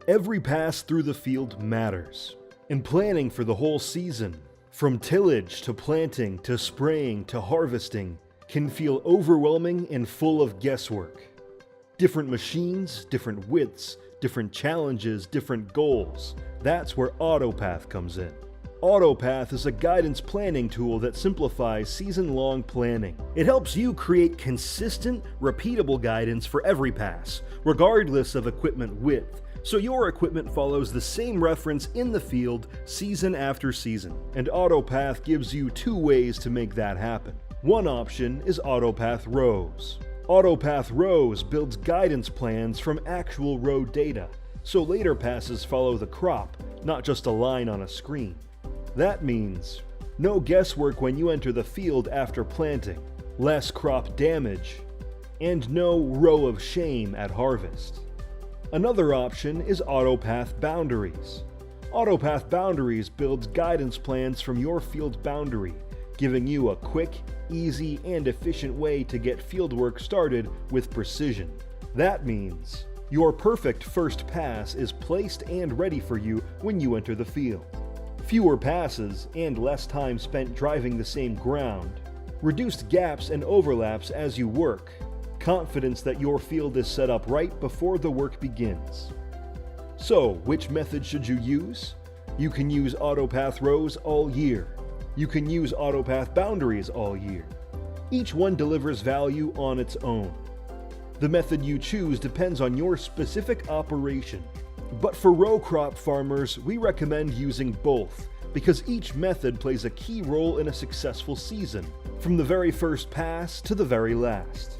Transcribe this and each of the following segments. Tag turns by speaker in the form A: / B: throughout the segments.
A: Every pass through the field matters. And planning for the whole season, from tillage to planting to spraying to harvesting, can feel overwhelming and full of guesswork. Different machines, different widths, different challenges, different goals. That's where AutoPath comes in. AutoPath is a guidance planning tool that simplifies season-long planning. It helps you create consistent, repeatable guidance for every pass, regardless of equipment width, so your equipment follows the same reference in the field season after season. And AutoPath gives you two ways to make that happen. One option is AutoPath Rows. AutoPath Rows builds guidance plans from actual row data, so later passes follow the crop, not just a line on a screen. That means no guesswork when you enter the field after planting, less crop damage, and no row of shame at harvest. Another option is AutoPath Boundaries. AutoPath Boundaries builds guidance plans from your field boundary, giving you a quick, easy, and efficient way to get fieldwork started with precision. That means your perfect first pass is placed and ready for you when you enter the field. Fewer passes and less time spent driving the same ground, reduced gaps and overlaps as you work, confidence that your field is set up right before the work begins. So, which method should you use? You can use AutoPath Rows all year. You can use AutoPath Boundaries all year. Each one delivers value on its own. The method you choose depends on your specific operation. But for row crop farmers, we recommend using both, because each method plays a key role in a successful season, from the very first pass to the very last.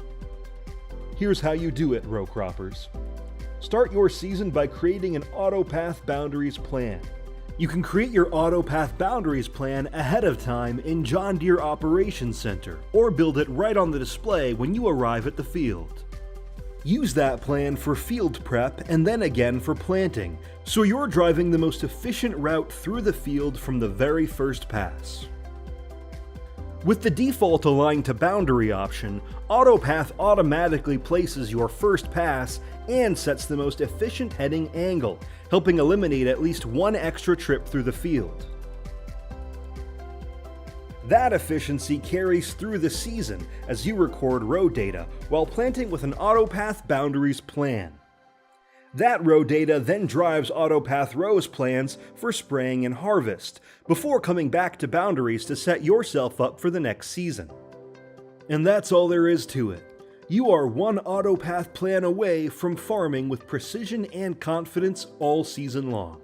A: Here's how you do it, row croppers. Start your season by creating an AutoPath Boundaries plan. You can create your AutoPath Boundaries plan ahead of time in John Deere Operations Center, or build it right on the display when you arrive at the field. Use that plan for field prep and then again for planting, so you're driving the most efficient route through the field from the very first pass. With the default Align to Boundary option, AutoPath automatically places your first pass and sets the most efficient heading angle, helping eliminate at least one extra trip through the field. That efficiency carries through the season as you record row data while planting with an AutoPath Boundaries plan. That row data then drives AutoPath Rows plans for spraying and harvest, before coming back to Boundaries to set yourself up for the next season. And that's all there is to it. You are one AutoPath plan away from farming with precision and confidence all season long.